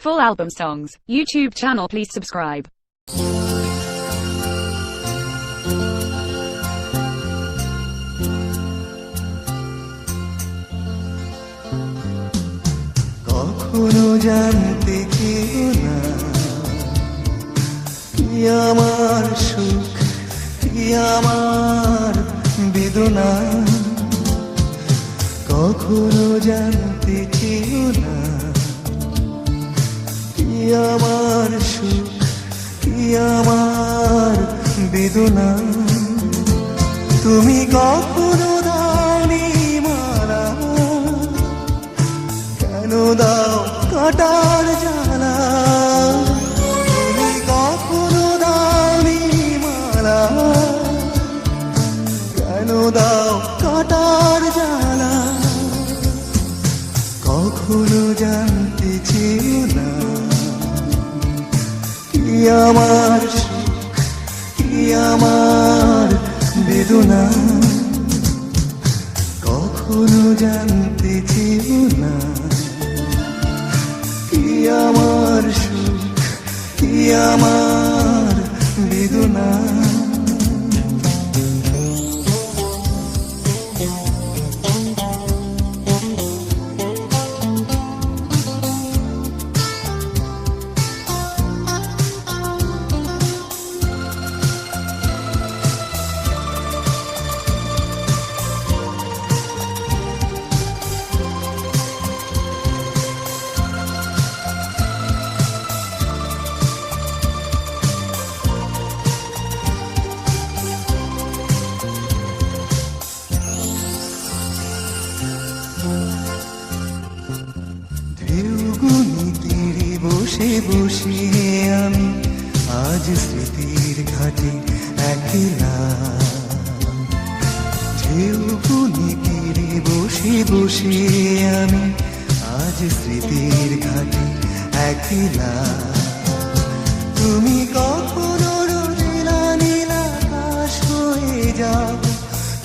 full album songs, YouTube channel, please subscribe. কখনো জানতে চেও না কি আমার সুখ কি আমার বেদনা, কখনো জানতে চেও না কি আমার সুখ কি আমার বেদনা। তুমি কখনো দাওনি মালা, কেন দাও কাটার জ্বালা। তুমি কখনো দাওনি মালা, কেন দাও কাটার জ্বালা। কখনো জানতে চেও না কি আমার সুখ কি আমার বেদনা, কখনো জানতে চেও না কি আমার সুখ কি আমার বেদনা। বসে বসে আমি আজ স্মৃতির ঘাটে একলা, ঢেউ গুনি তীরে বসে বসে আমি আজ স্মৃতির ঘাটে একলা। তুমি কখনো রোদেলা নীল আকাশ হয়ে যাও,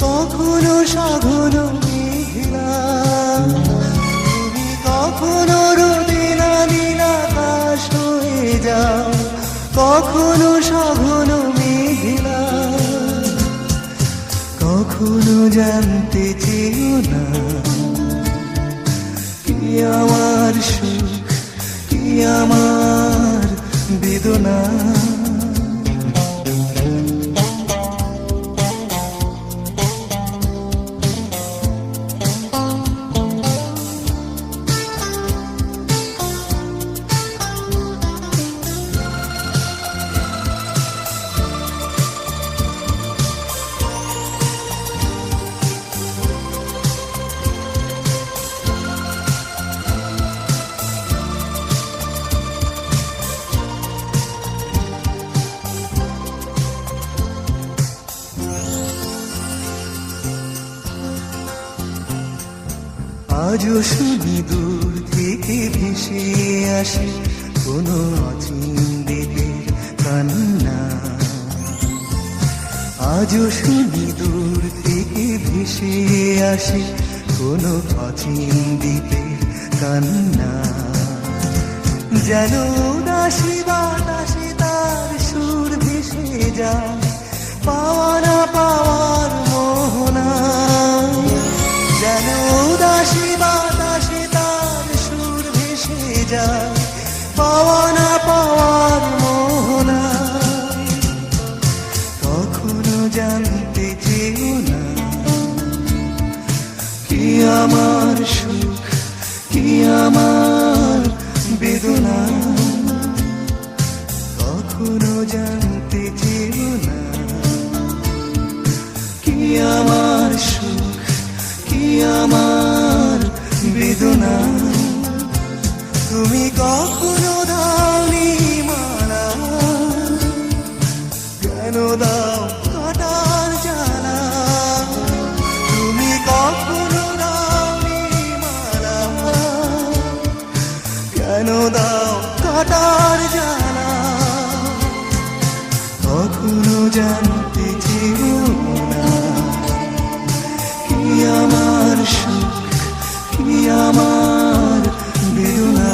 কখনো সাগর মেঘলা। তুমি কখনো রোদেলা নীল আকাশ হয়ে যাও, কখনো সাগর মেঘলা। কখনো জানতে চেও না কি আমার সুখ কি আমার বেদনা। আজও শুনি দূর থেকে ভেসে আসে কোনো অচিন দেবের কান্না। আজও শুনি দূর থেকে ভেসে আসে কোনো অচিন দ্বীপের কান্না। যেন উদাসী বাতাসে তার সুর ভেসে যায়, পাওয়া না পাওয়ার মোহনা। যেন উদাসী বাতাসে তার সুর ভেসে যায়, পাওয়া না পাওয়ার মোহনা। কখনো জানতে চেও না কি আমার সুখ কি আমার বেদনা। কখনো জানতে চেও না কি আমার সুখ কি আমার বেদনা। তুমি কখনো দাওনি মালা, কেন দাও কাটার জ্বালা। তুমি কখনো দাওনি মালা, কেন দাও কাটার জ্বালা। কখনো জানতে চেও না কি আমার সুখ কি আমার বেদনা।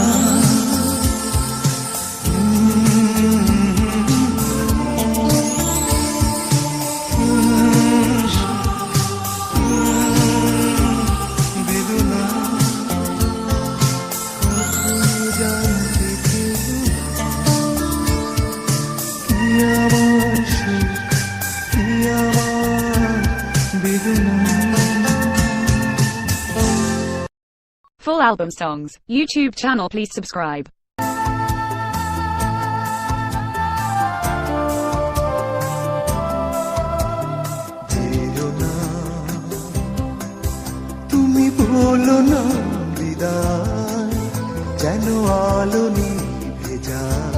Full album songs, YouTube channel please subscribe. যেও না, তুমি বলো না বিদায়, যেন আলো নিভে যায়,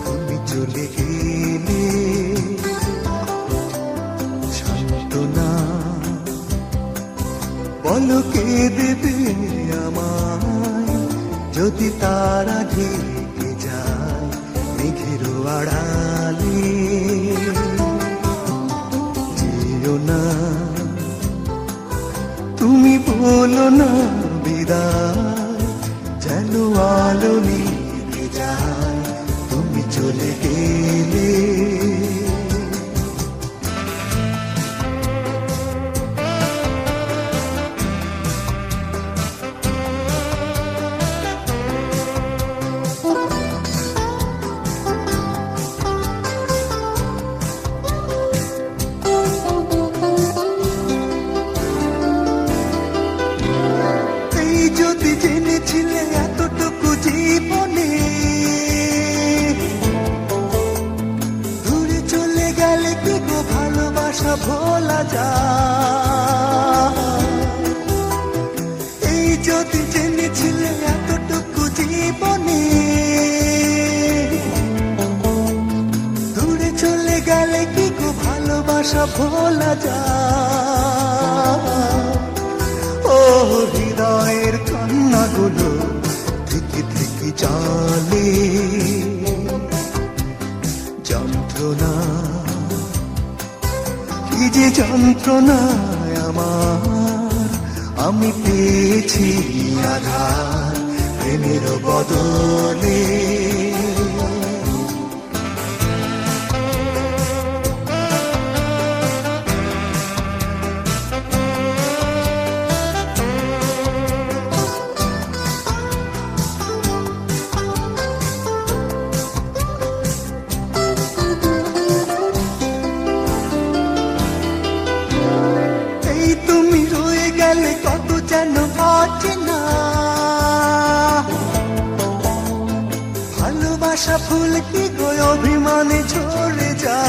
তুমি চলে গেলে সান্ত্বনা বলো কে দেবে আমায়, যদি তারা ঢেকে যায় মেঘের আড়ালে। যেও না, তুমি বলো না বিদায়, যেন আলো নিভে যায়, তুমি চলে গেলে। যদি জেনেছিলে এতটুকু জীবনে, দূরে চলে গেলে কি গো ভালোবাসা ভোলা যায়। এই যদি জেনেছিলে এতটুকু জীবনে, দূরে চলে গেলে কি গো ভালোবাসা ভোলা যায়। ও হৃদয়ের কান্নাগুলো থেকে থেকে চলে যন্ত্রণা, কি যে যন্ত্রণায় আমার, আমি পেয়েছি আধার প্রেমের বদলে। তুমি রয়ে গেলে কত যেন অচেনা, ভালোবাসা ফুল কি গো অভিমানে ঝরে যায়।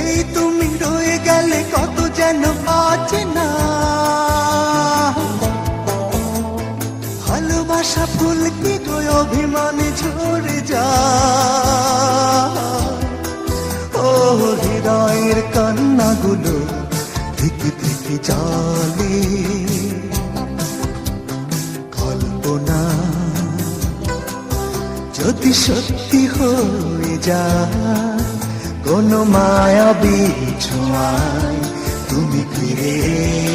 এই তুমি রয়ে গেলে কত যেন অচেনা, ভালোবাসা ফুল কি গো অভিমানে ঝরে যায়। ও হৃদয়ের কান্নাগুলো থেকে থেকে চলে কল্পনা, যদি সত্যি হয়ে যায় কোন মায়াবী ছোঁয়ায় তুমি ফিরে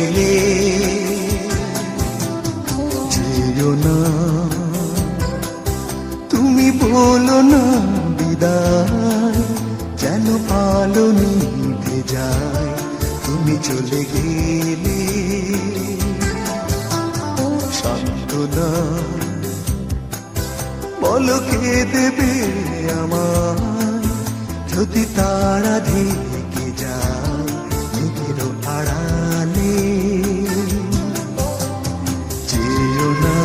এলে। যেও না, তুমি বলো না বিদায়, যেন আলো নিভে যায়, তুমি চলে গেলে সান্ত্বনা বলো কে দেবে আমায়, যদি তারা ঢেকে যায় মেঘের আড়ালে। যেও না,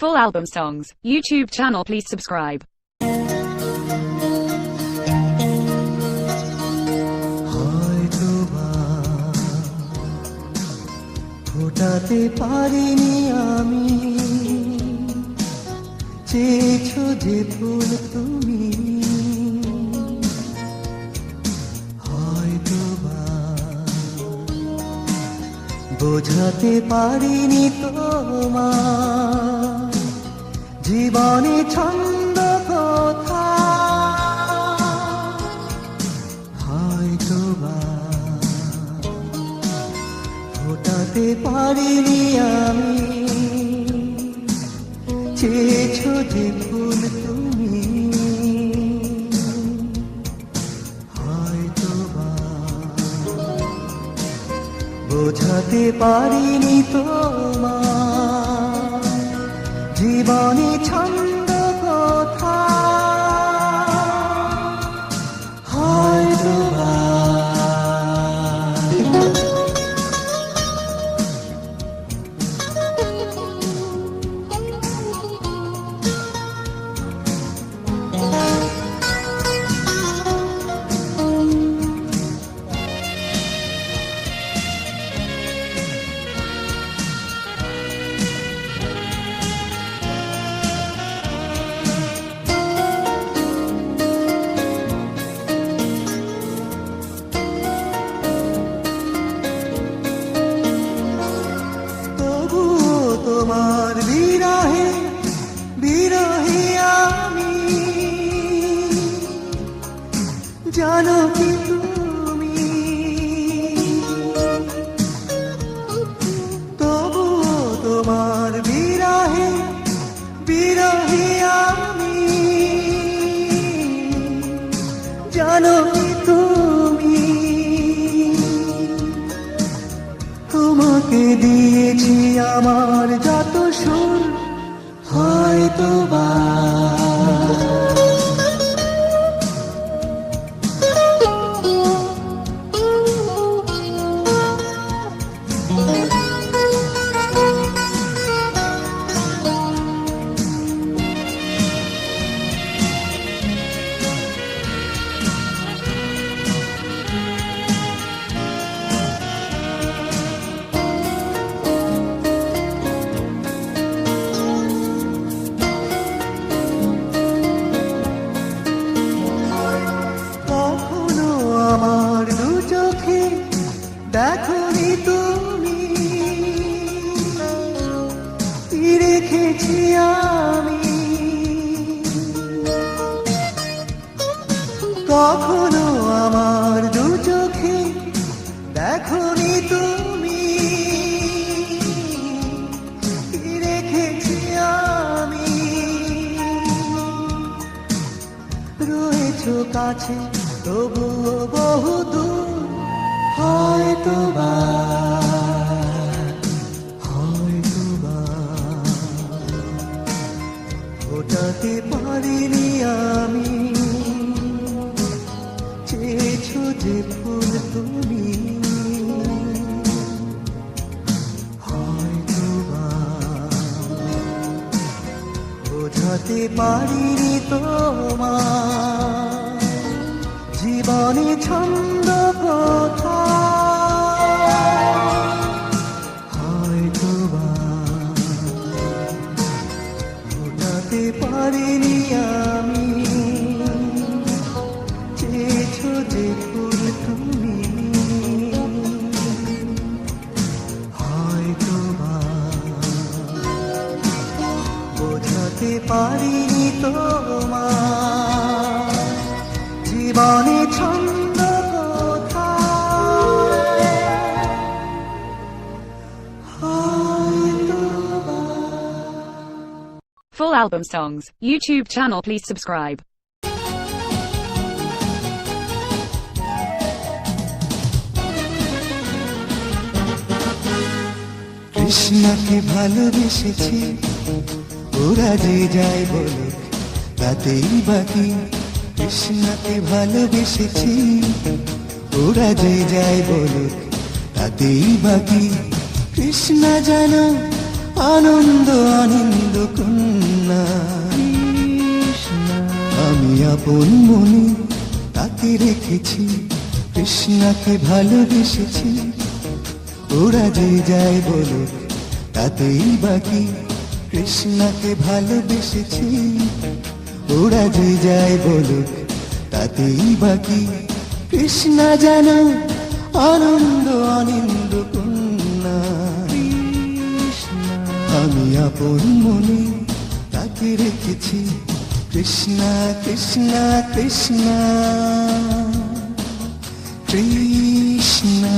Full album songs, YouTube channel please subscribe. হয়তোবা ফোটাতে পারিনি আমি, চেয়েছো যে ফুল তুমি, হয়তোবা বোঝাতে পারিনি তোমার জীবনে ছন্দ কথা, হয়তোবা ফোটাতে পারিনি আমি চেয়েছো যে ফুল তুমি হয়তো বা বোঝাতে পারিনি তোমার জীবনে ছন্দ কথা হয়তো বা তবুও তোমার বিরহে বিরহে আমি জানো কি তুমি তবুও তোমার বিরহে বিরহে আমি জানো কি তুমি তোমাকে দিয়েছি আমার যত সুর হয়তো বা কখনো আমার দু চোখে দেখোনি তুমি কি রেখেছি আমি কখনো আমার দু চোখে দেখোনি তুমি কি রেখেছি আমি রয়েছো কাছে তবুও বহু দূর হয়তো বা ফোটাতে পারিনি আমি চেয়েছো যে ফুল তুমি হয়তো বা বোঝাতে পারিনি তোমার জীবনে ছন্দ কথা হয়তো বা ফোটাতে পারিনি আমি চেয়েছো যে ফুল তুমি হয়তো বা বোঝাতে পারিনি তোমার জীবনে ছন্দ কথা হয়তো বা Full album songs, YouTube channel. Please subscribe. কৃষ্ণাকে ভালোবেসেছি ওরা যে যায় বলুক তাতেই বাকি কৃষ্ণাকে ভালোবেসেছি ওরা যে যায় বলুক তাতেই বাকি কৃষ্ণা যেন আনন্দ আনন্দ কন্যা আমি আপন মনে তাকে রেখেছি কৃষ্ণাকে ভালোবেসেছি ওরা যে যায় বলুক তাতেই বাকি কৃষ্ণাকে ভালোবেসেছি ওরা যে যায় বলুক তাতেই বাকি কৃষ্ণা যেন আনন্দ আনন্দ কন্যা আমি আপন মনে তাকে রেখেছি কৃষ্ণা কৃষ্ণা কৃষ্ণা কৃষ্ণা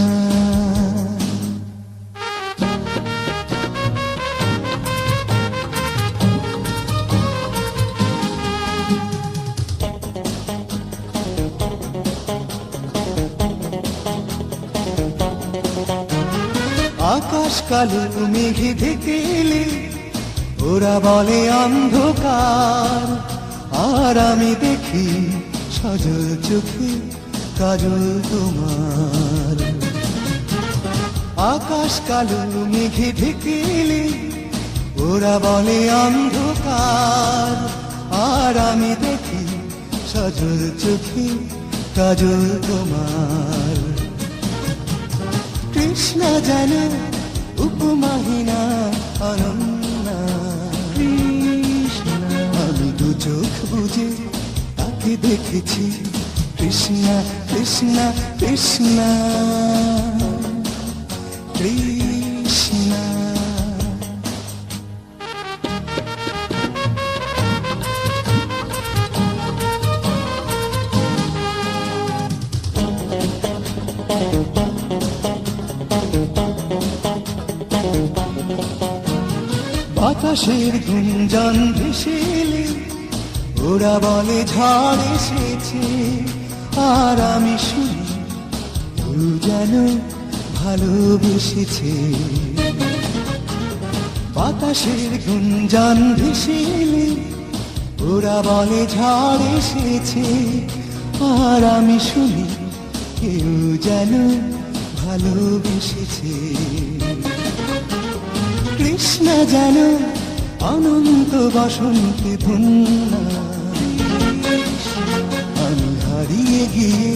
আকাশ কালো মেঘে ঢেকেলে ওরা বলে অন্ধকার, আর আমি দেখি সজল চোখে কাজল তোমার। আকাশ কালো মেঘে ঢেকেলে ওরা বলে অন্ধকার, আর আমি দেখি সজল চোখে কাজল তোমার। কৃষ্ণ যেন উপমাহিনা অনন্যা, আমি দু চোখ বুঝে তাকে দেখেছি কৃষ্ণ কৃষ্ণ কৃষ্ণ কৃষ্ণ। বাতাসের গুঞ্জন ভেসেলে ওরা বলে ঝড় এসেছে, আর আমি শুনি কেউ যেন ভালোবেসেছে। বাতাসের গুঞ্জন ভেসেলে ওরা বলে ঝড় এসেছে, আর আমি শুনি কেউ যেন ভালোবেসেছে। কৃষ্ণ যেন অনন্ত বসন্তে বন্যা, আমি হারিয়ে গিয়ে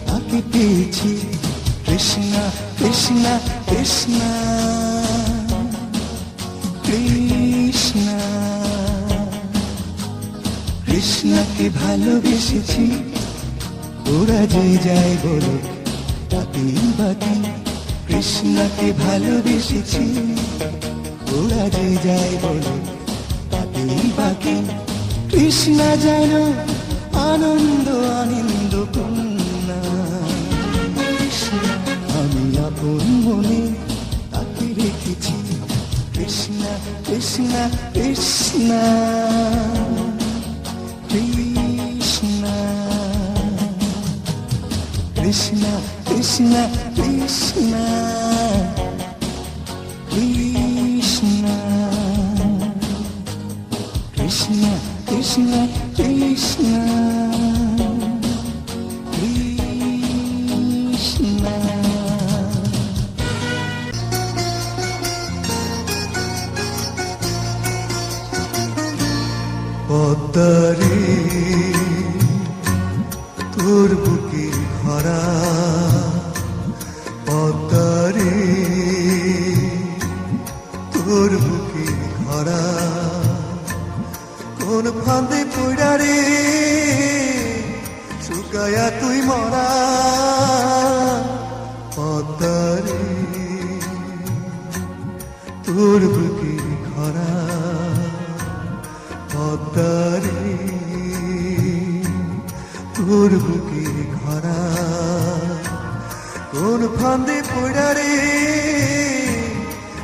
তাকে পেয়েছি কৃষ্ণ কৃষ্ণ কৃষ্ণ কৃষ্ণ। কৃষ্ণকে ভালোবেসেছি, ওরা যে যায় বলো তাতেই বাকি। কৃষ্ণকে ভালোবেসেছি, ওরা যে যায় বলো তাতেই বাকি। কৃষ্ণ যেন আনন্দ আনন্দ কন্যা, আমি আপন মনে তাকে রেখেছি কৃষ্ণ কৃষ্ণ কৃষ্ণ কৃষ্ণ কৃষ্ণ কৃষ্ণ কৃষ্ণ কৃষ্ণ কৃষ্ণ কৃষ্ণ কৃষ্ণ কৃষ্ণ। পদ্মারে তোর বুকের ভরা, পদ্মারে তোর বুকের ভরা, কোন ফাঁদে পড়া রে শুকায়া তুই মরা। পদ্মারে তোর বুকের ভরা, পদ্মারে তোর বুকের ভরা, কোন ফাঁদে পড়া রে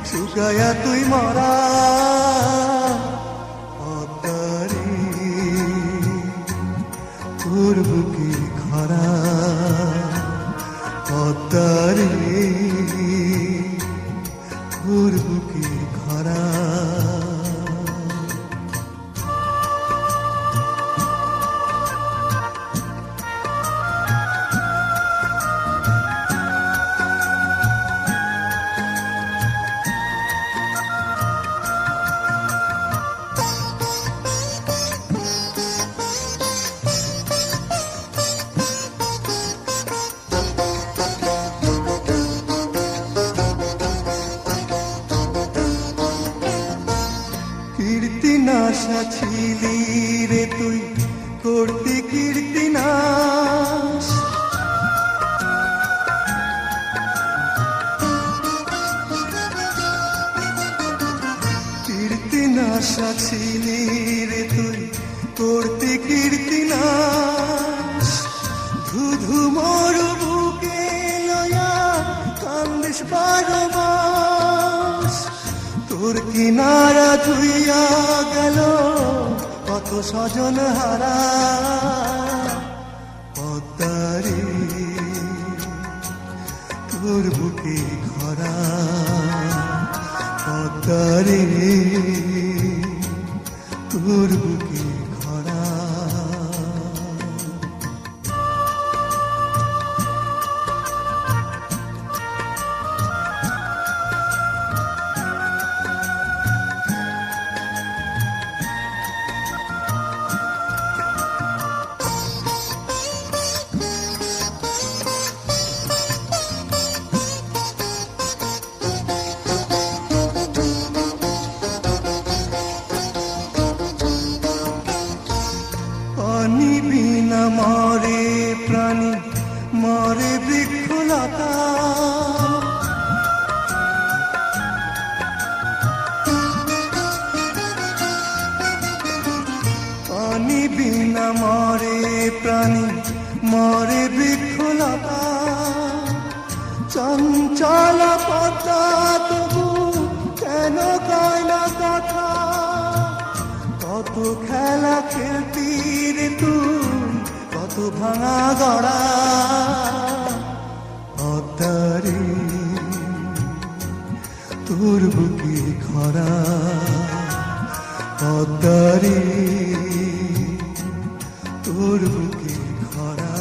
শুকায়া তুই মরা। পদ্মারে তোর বুকের ভরা, পদ্মারে তোর বুকের ভরা। কীর্তিনাশা ছিলি রে তুই, করতি কীর্তিনাশ। কীর্তিনাশা ছিলি রে তুই, করতি কীর্তিনাশ। ধুধু মোর বুকে লয়া কান্দিস বারো মাস, তোর কিনারা ধুইয়া গেল কত স্বজন হারা। পদ্মারে তোর বুকে খরা, পদ্মারে তোর বুকে খরা পানি বিনা মরে প্রাণী মরে বৃক্ষলতা পানি বিনা মরে প্রাণী মরে বৃক্ষলতা চঞ্চল পদ্মা তবু কেন কয় না কথা কত খেলা খেলতি রে তুই কত ভাঙা গড়া পদ্মারে তোর বুকে খরা পদ্মারে তোর বুকে খরা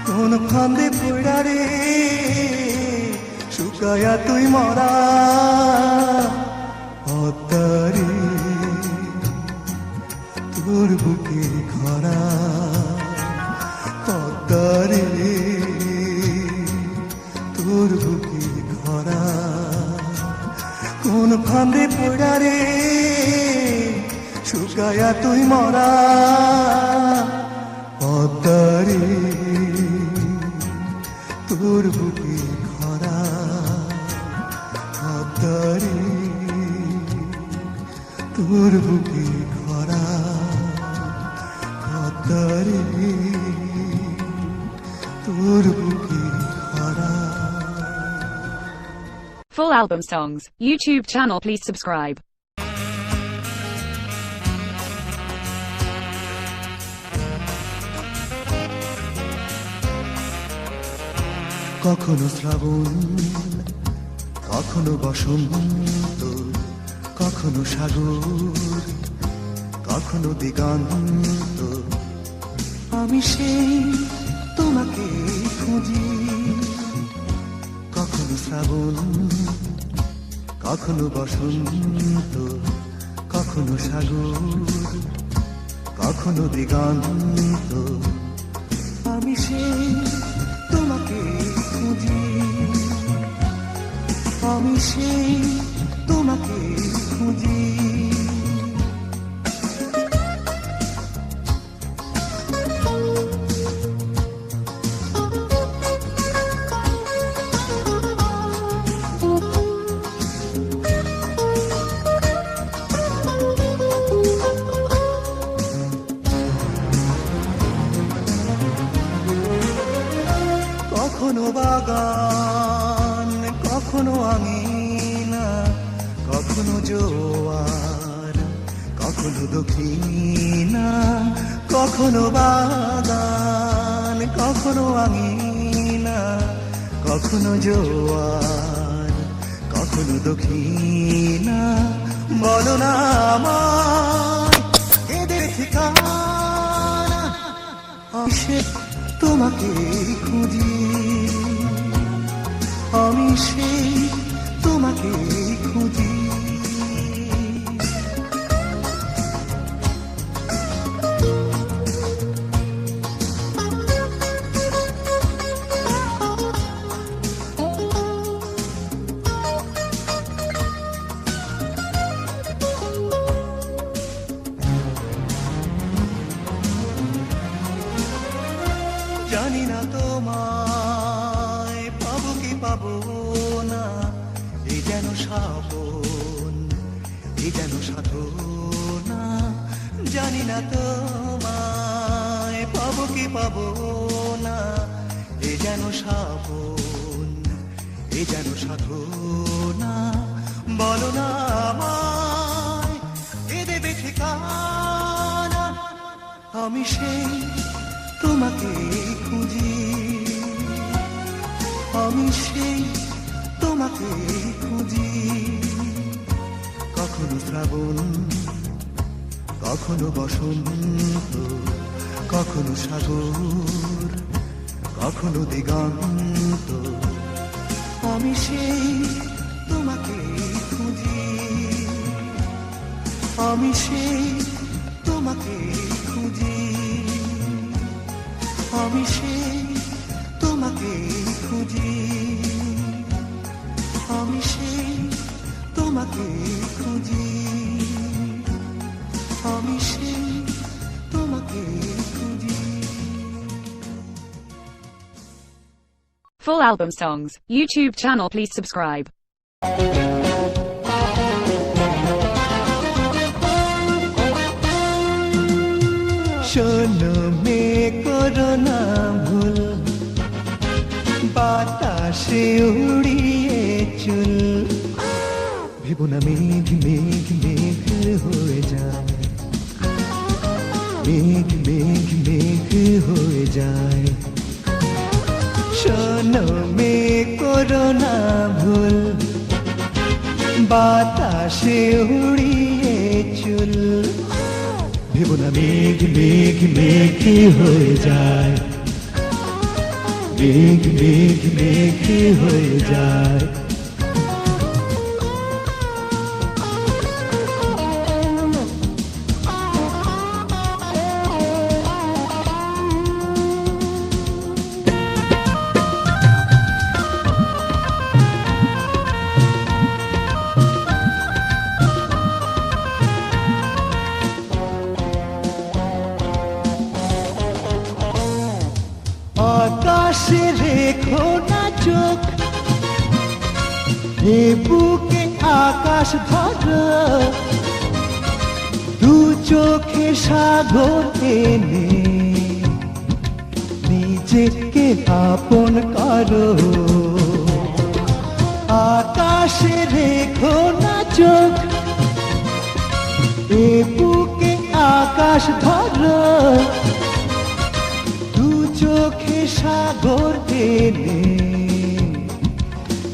কোন ফান্দে পড়া রে শুকায়া তুই মরা পদ্মারে তোর বুকে খরা পদ্মারে তোর বুকে খরা কোন ফান্দে পড়া রে শুকায়া তুই মরা পদ্মারে তোর বুকে খরা পদ্মারে তোর বুকে খরা পদ্মারে তোর বুকে খরা Full album songs, YouTube channel. Please subscribe. কখনো শ্রাবণ কখনো বসন্ত কখনো সাগর কখনো দিগন্ত আমি সেই তোমাকে খুঁজি কখনো শ্রাবণ কখনো বসন্ত কখনো সাগর কখনো দিগন্ত আমি সেই তোমাকে খুঁজি আমি সেই তোমাকে খুঁজি কখনো বাগান কখনো আঙিনা কখনো জোয়ার কখনো দক্ষিণা কখনো বাগান কখনো আঙিনা কখনো জোয়ার কখনো দক্ষিণা বলো না আমার এদের ঠিকানা আমি তোমাকে খুঁজি আমি সেই তোমাকে খুঁজি জানি না তোমায় পাবো কি পাবো না এই যেন শ্রাবণ এই যেন সাধনা জানি না তোমায় পাবো কি পাবো না এই যেন শ্রাবণ এই যেন সাধনা বলো না আমায় এ দেবে ঠিকানা আমি সেই তোমাকে খুঁজি আমি সেই তোমাকে খুঁজি কখনো শ্রাবণ, কখনো বসন্ত, কখনো সাগর, কখনো দিগন্ত। আমি সেই তোমাকে খুঁজি, আমি সেই তোমাকে খুঁজি, আমি সেই তোমাকে খুঁজি, আমি সেই তোমাকে খুঁজি, আমি সেই তোমাকে খুঁজি। Full album songs, YouTube channel, please subscribe. শোনো মে করো না ভুল, বাতাসে উড়িয়ে চুল। ভেবো না মেঘ মেঘ মেঘ হয়ে যায়, মেঘ মেঘ মেঘ হয়ে যায়। শোনো মে করো না ভুল, বাতাসে উড়িয়ে চুল। ভেবো না মেঘ মেঘ মেঘ হয়ে যায়, মেঘ মেঘ মেঘ হয়ে যায়। আকাশে রেখো না চোখ, এ বুকে আকাশ ধরো। দু চোখে সাগর এনে নিজেকে আপন করো। আকাশে রেখো না চোখ, এ বুকে আকাশ ধরো। চোখে সাগর এনে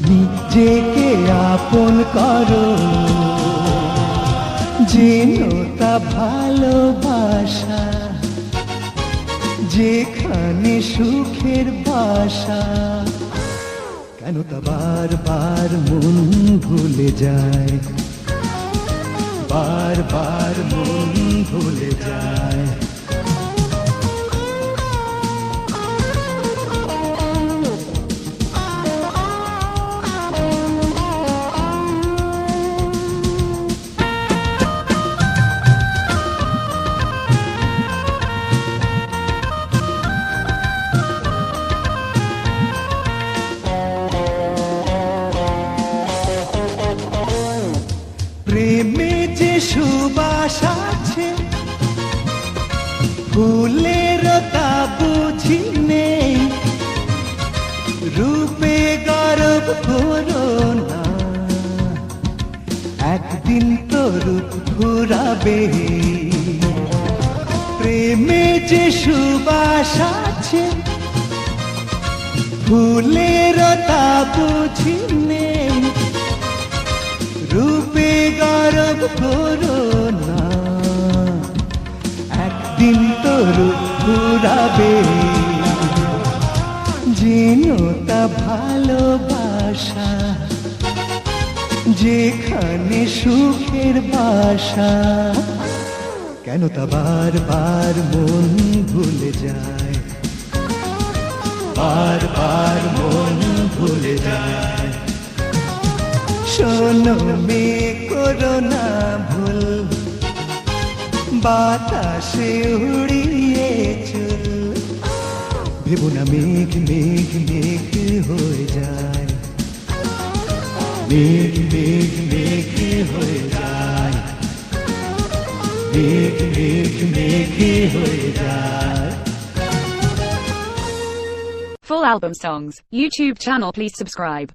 নিজেকে আপন করো। যেনো তা ভালোবাসা, যেখানে সুখের বাসা। কেন তা বারবার মন ভুলে যায়, বারবার মন ভুলে যায়। প্রেমে যে সুবাস আছে, ফুলের তা বুঝি নেই। রূপে গর্ব করো না, একদিন তো রূপ ঘুরাবে। প্রেমে যে সুবাস আছে, ফুলের তা বুঝি নেই। রূপে গর্ব করো না, একদিন তো রূপ ঘুরাবে। যেনো তা ভালোবাসা, যেখানে সুখের বাসা। কেন তা বারবার মন ভুলে যায়, বারবার মন ভুলে যায়। শোনো মে করো না ভুল, বাতাসে উড়িয়ে চুল। ভেবো না মেঘ মেঘ মেঘ হয়ে যায়, মেঘ মেঘ মেঘ হয়ে যায়, মেঘ মেঘ মেঘ হয়ে যায়। Full album songs, YouTube channel, please subscribe.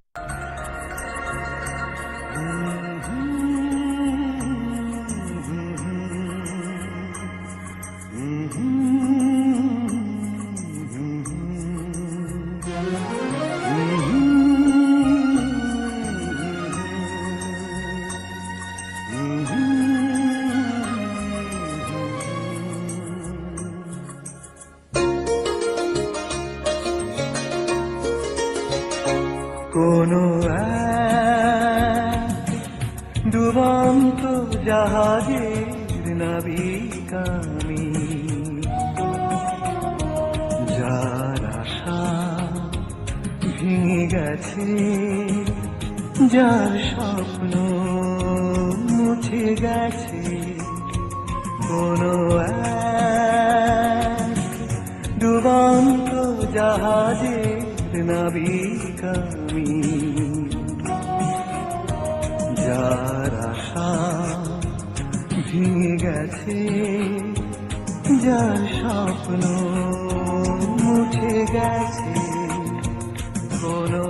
কোনো এক ডুবন্ত জাহাজের নাবিক আমি, যার আশা ভেঙে গেছে, যার স্বপ্ন মুছে গেছে, কোনো এক ডুবন্ত জাহাজের নাবিক আমি, যার আশা ভেঙে গেছে, যার স্বপ্ন মুছে গেছে, কোনো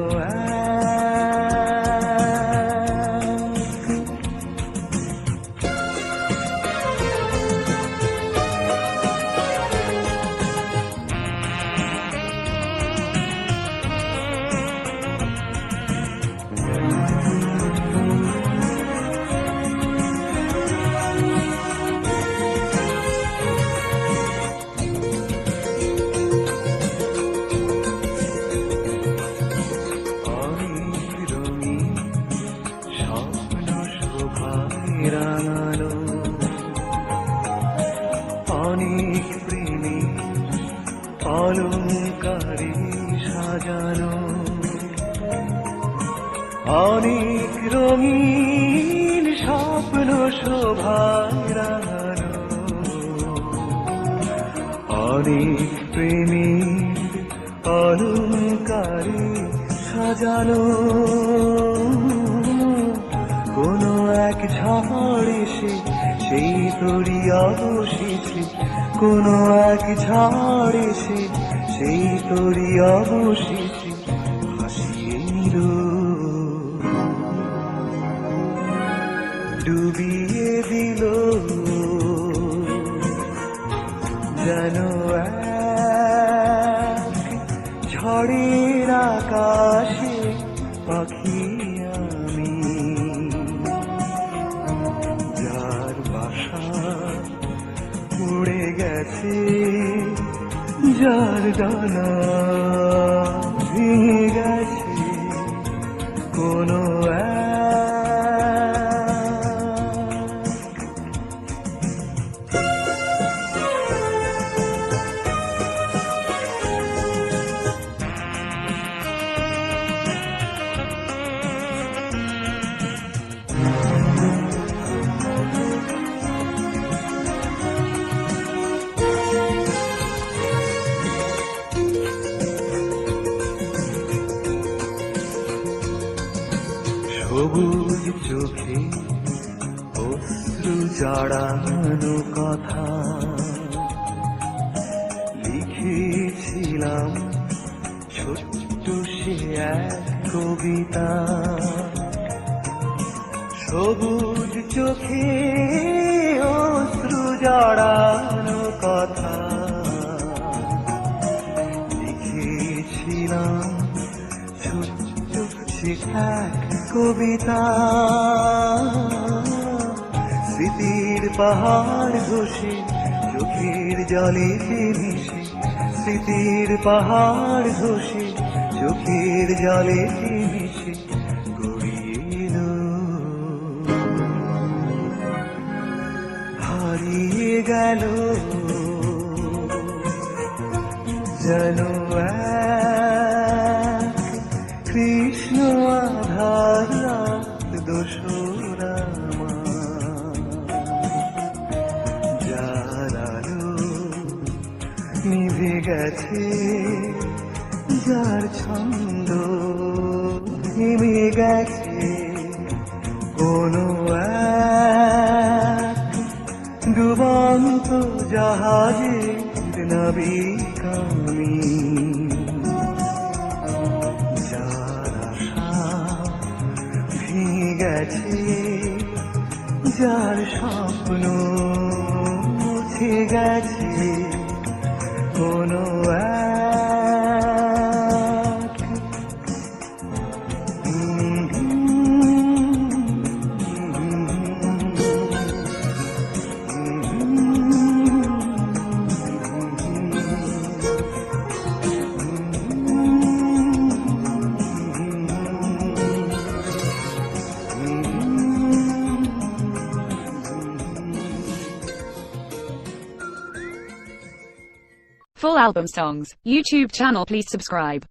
রাঙানো অনেক প্রেমে অলংকারে সাজানো, অনেক রঙিন স্বপ্ন শোভায় রাঙানো, অনেক প্রেমের অলংকারে সাজানো, কোনো এক ঝড় এসে সেই তরি অবশেষে, কোনো এক ঝড় এসে সেই তরি অবশেষে ভাসিয়ে নিল, ডুবিয়ে দিল, যেন এক ঝড়ের আকাশে পাখি আমি, যার বাসা উড়ে গেছে, যার ডানা ভেঙে গেছে, কোনো সবুজ চোখে অশ্রু জড়ানো কথা লিখেছিলাম, ছোট্ট সে এক কবিতা, সবুজ চোখে অশ্রু জড়ানো কথা লিখেছিলাম, ছোট্ট সে এক কবিতা, স্মৃতির পাহাড় ঘষে চোখের জলে মিশে, স্মৃতির পাহাড় ঘষে চোখের জলে মিশে গড়িয়ে এলো, হারিয়ে গেল, যেন কৃষ্ণ আধার রাত দোসরা যার আলো নিভে গেছে, যার ছন্দ থেমে গেছে, কোনো এক ডুবন্ত জাহাজের নাবিক আমি, যার আশা ভেঙে গেছে, যার স্বপ্ন মুছে গেছে, কোনো Full album songs, YouTube channel, please subscribe.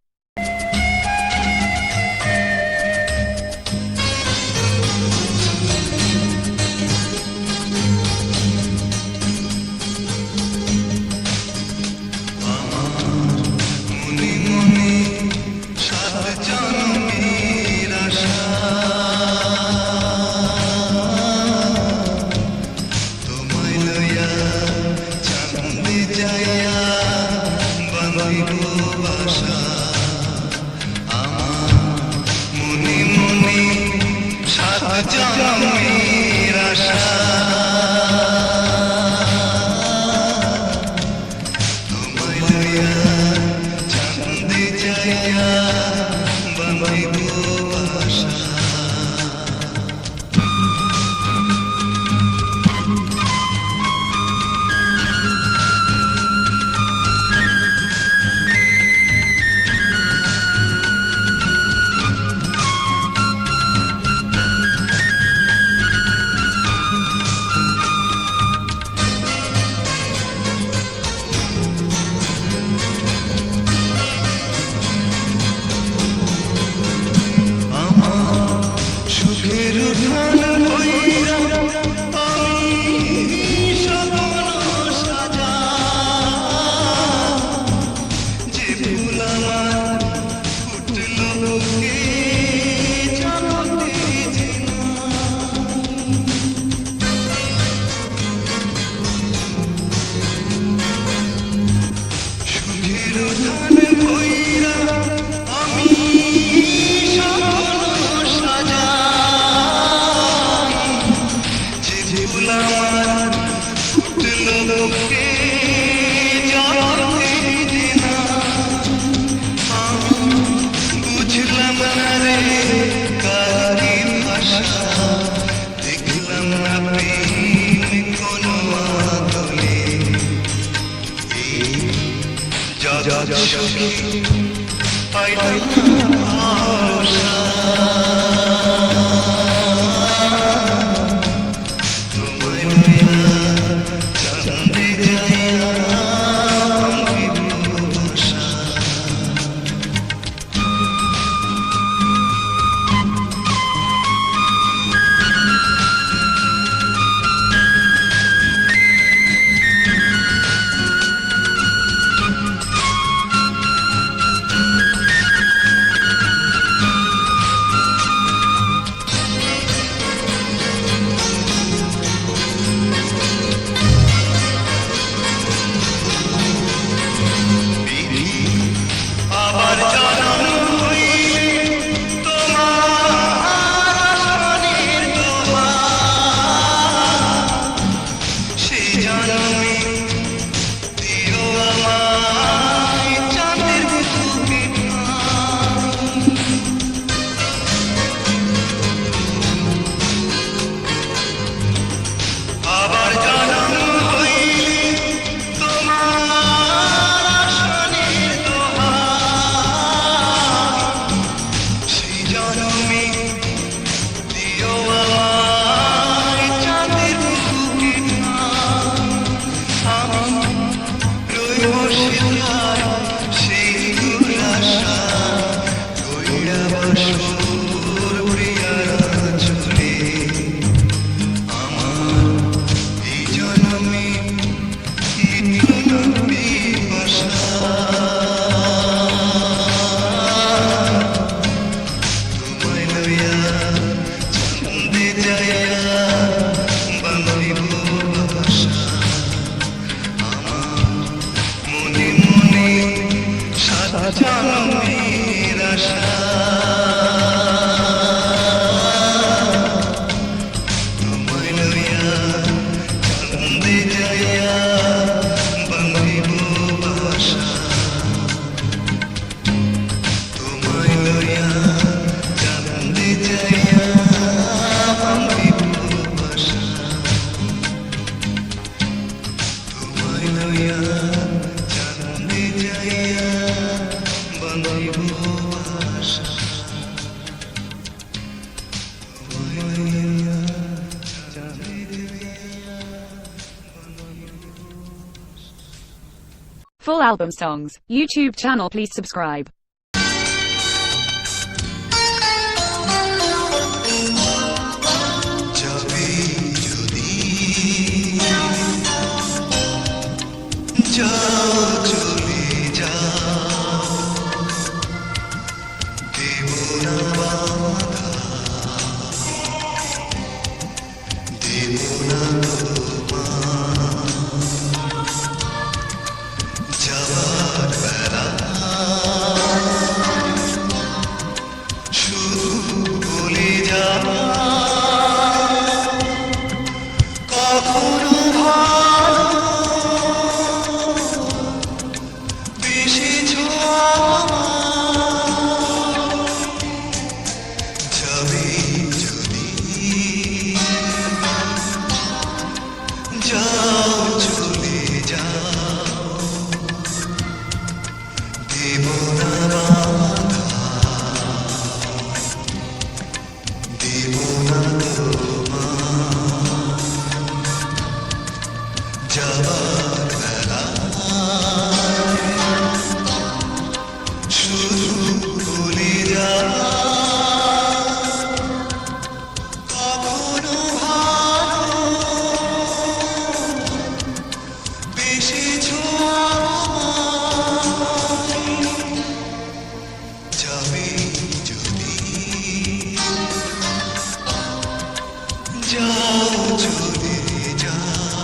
Full album songs, YouTube channel. Please subscribe. যাবি যদি যা চলে যা দেব না বাধা দেব না যাবার বেলা শুধু বলে যা কখনো ভালো বেসেছো যাবে যদি যাও চলে যাও দেব না বাধা দেব না যাবার বেলা শুধু বলে যা কখনো ভালো বেসেছো যাবে যদি যাও চলে যাও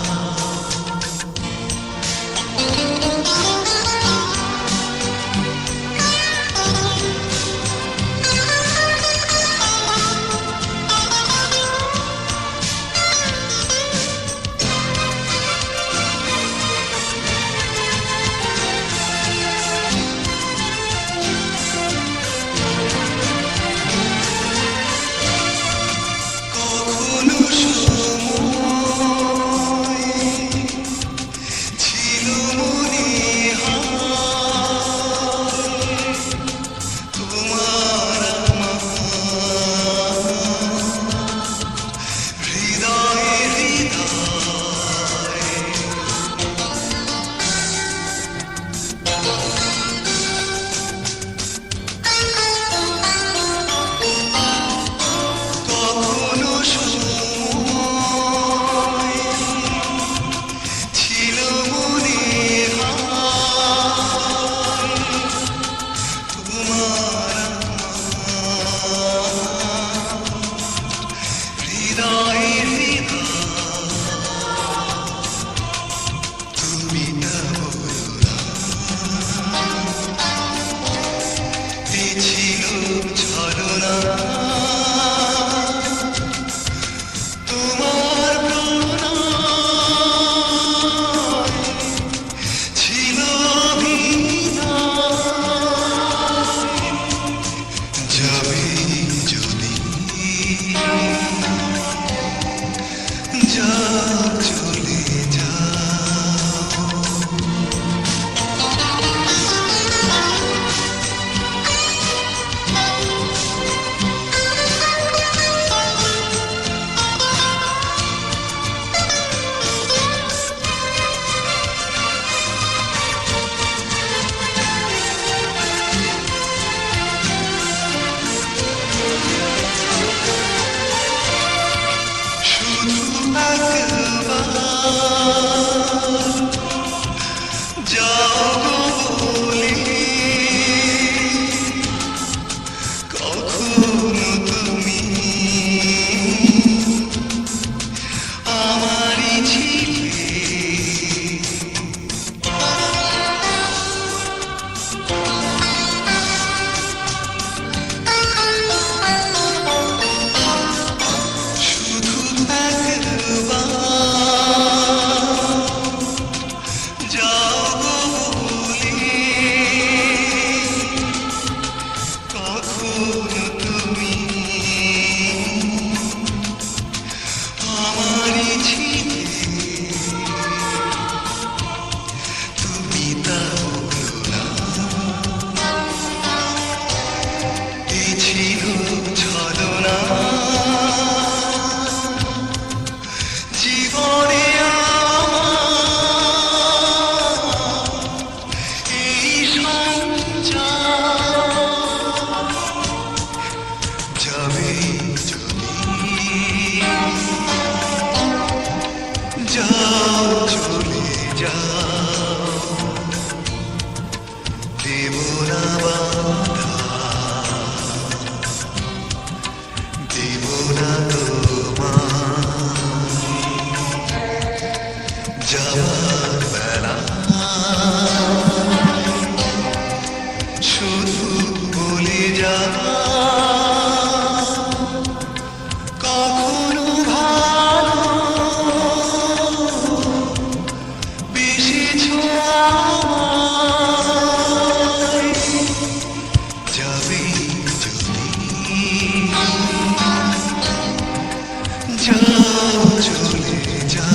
যাও দেব না বাধা দেব না তোমার যাওয়ার বেলা শুধু বলে যাও কখনো ভালো বেসেছো আমায় যাবে যদি যাও চলে যাও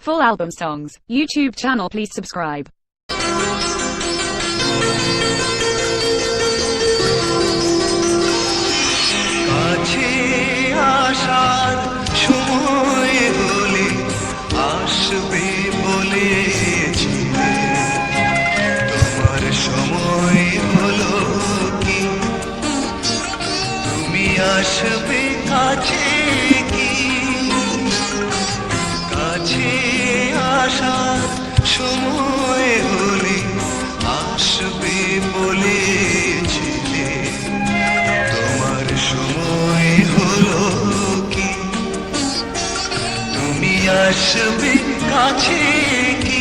Full album songs, YouTube channel, please subscribe. কাছে আসার সময় হলে আসবে বলেছিলে তোমার সময় হলো কি তুমি আসবে কাছে কি কাছে আসার সময় হলে আসবে বলেছিলে তোমার সময় হলো কি তুমি আসবে কাছে কি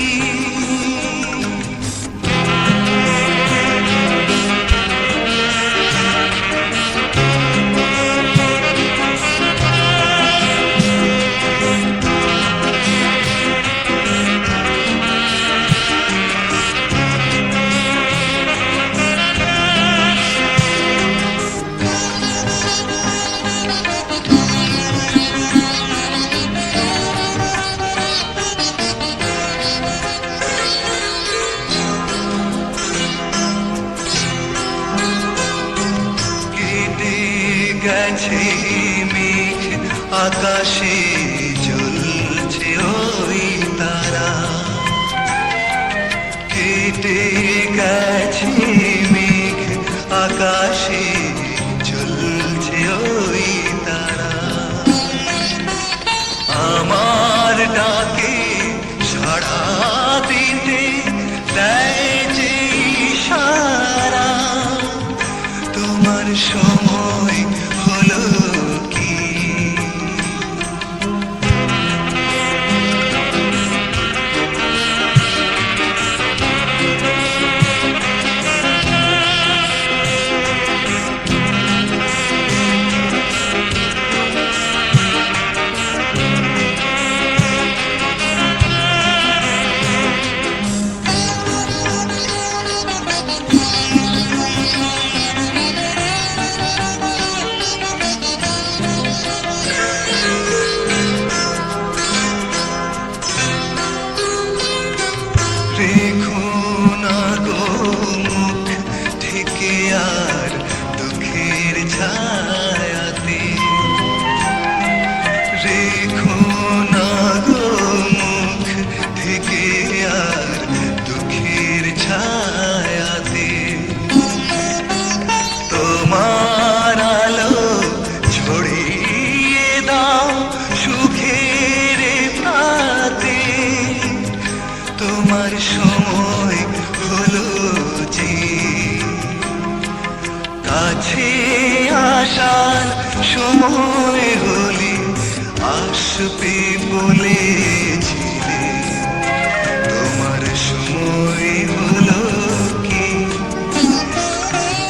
কেটে গেছে মেঘ আকাশে জ্বলছে ওই তারা কেটে গেছে মেঘ আকাশে জ্বলছে ওই তারা আমার ডাকে সাড়া দিতে দেয় যে ইশারা তোমার সময় হলো কি রেখো না গো মুখ থেকে আর দুঃখের ছায়াতে রেখো না গো মুখ থেকে আর দুঃখের ছায়াতে তোমার আলো ছড়িয়ে দাও সুখের প্রাতে তোমার সময় হলো যে কাছে আসার সময় হলে আসবে বলেছিলে তোমার সময় হলো কি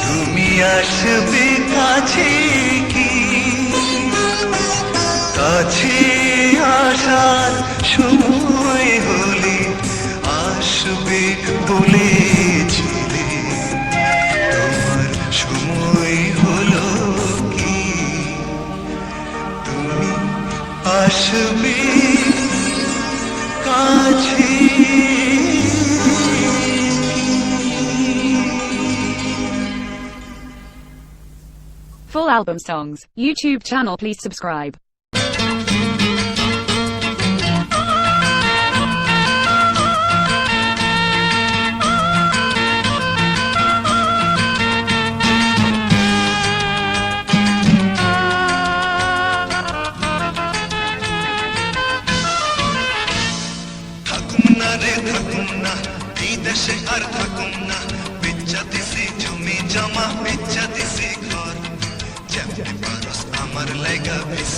তুমি আসবে কাছে কি কাছে আসার সময় হলে আসবে বলেছিলে তোমার সময় হলো কি তুমি আসবে কাছে Full album songs, YouTube channel, please subscribe.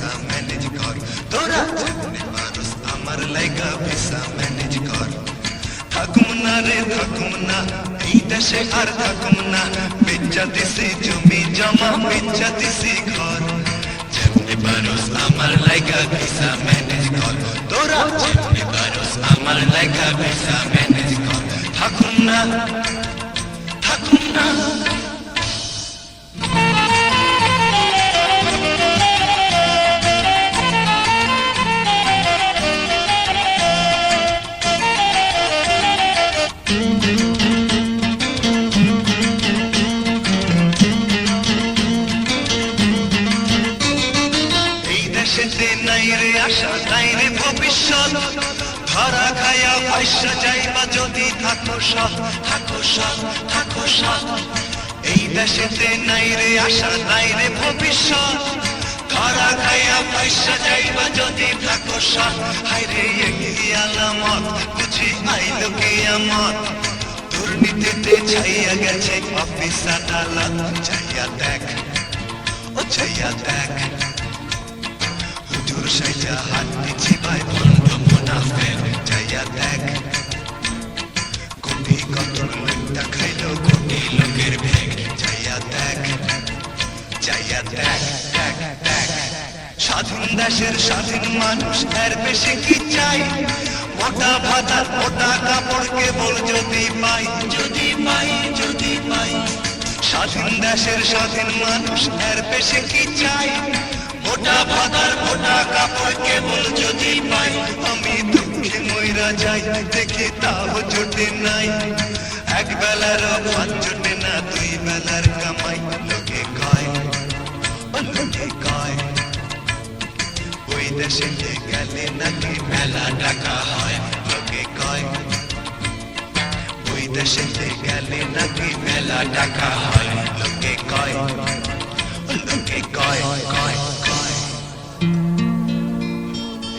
Visa manage কর তোরা যেমনি পারস আমার লাইগা ভিসা ম্যানেজ কর থাকুম না রে থাকুম না এই দেশে আর থাকুম না বেচা দিছি জমি জমা বেচা দিছি ঘর যেমনি পারস আমার লাইগা ভিসা ম্যানেজ কর তোরা যেমনি পারস আমার লাইগা ভিসা ম্যানেজ কর থাকুম না থাকুম না দেশেতে নাই রে আশা নাই রে ভবিষ্যৎ ধরা খায়া পয়সা যাইবা যদি থাকো সৎ থাকো সৎ থাকো সৎ এই দেশেতে নাই রে আশা নাই রে ভবিষ্যৎ ধরা খায়া পয়সা যাইবা যদি থাকো সৎ হায় রে একই আলামত বুঝি আইলো কিয়ামত দুর্নীতিতে ছাইয়া গেছে অফিস আদালত চাইয়া দেখ ও চাইয়া দেখ হুজুর সাইজা হাত দিচ্ছি ভাই বন্ধ মুনাফের চাইয়া দেখ কোটি কত লোকটা খাইলো কোটি লোকের ভেগ চাইয়া দেখ চাইয়া দেখ দেখ দেখ স্বাধীন দেশের স্বাধীন মানুষ এর বেশি কি চাই মোটা ভাতা মোটা কাপড় কেবল যদি পাই যদি পাই যদি পাই স্বাধীন দেশের স্বাধীন মানুষ এর বেশি কি চাই মোটা ভাতার মোটা কাপড় কেবল যদি পাই আমি দুঃখে মইরা যাই দেখি তাও জোটে নাই এক বেলারও ভাত জোটে না দুই বেলার কামাই লোকে কয় লোকে কয় ওই দেশে গেলে নাকি মেলা টাকা হয় লোকে কয় ওই দেশে গেলে নাকি মেলা টাকা হয় লোকে কয় লোকে কয় কয় কয়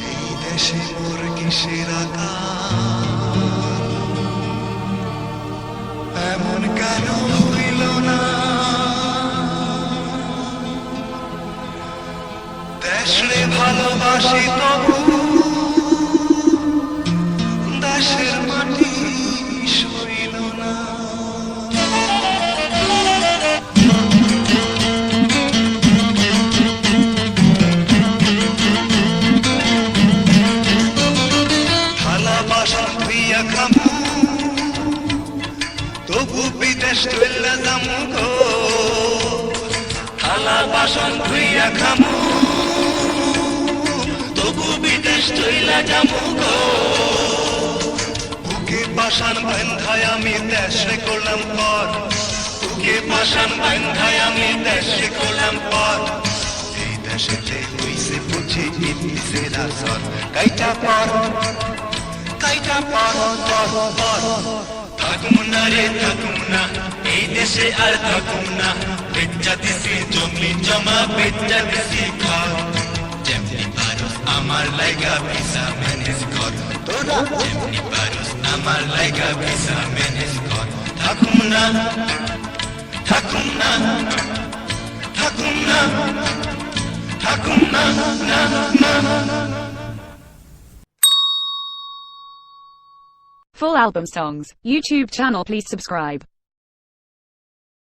এই দেশে মোর কিসের আকার এমন কেন হইল না দেশে ভালোবাসি তবু দেশের মাটি সইল না থালা বাসন ধুইয়া খামু তবু বিদেশ চলে যামু গো থালা বাসন ধুইয়া খামু তবু বিদেশ চলে যামু গো বুকে পাশান বান্ধায় আমি দেশে করলাম পর বুকে পাশান বান্ধায় আমি দেশে করলাম পর এই দেশেতে হইছে বুঝি ইতিসের আসর কাইটা পর কাইটা পর পর পর থাকুম না রে থাকুম না এই দেশে আর থাকুম না বেচা দিছি জমি জমা বেচা দিছি ঘর যেমনি পারস আমার লাইগা ভিসা ম্যানেজ কর তোরা যেমনি পারস আমার লাইগা ভিসা ম্যানেজ কর থাকুম না থাকুম না থাকুম না থাকুম না না না Full album songs. YouTube channel, please subscribe.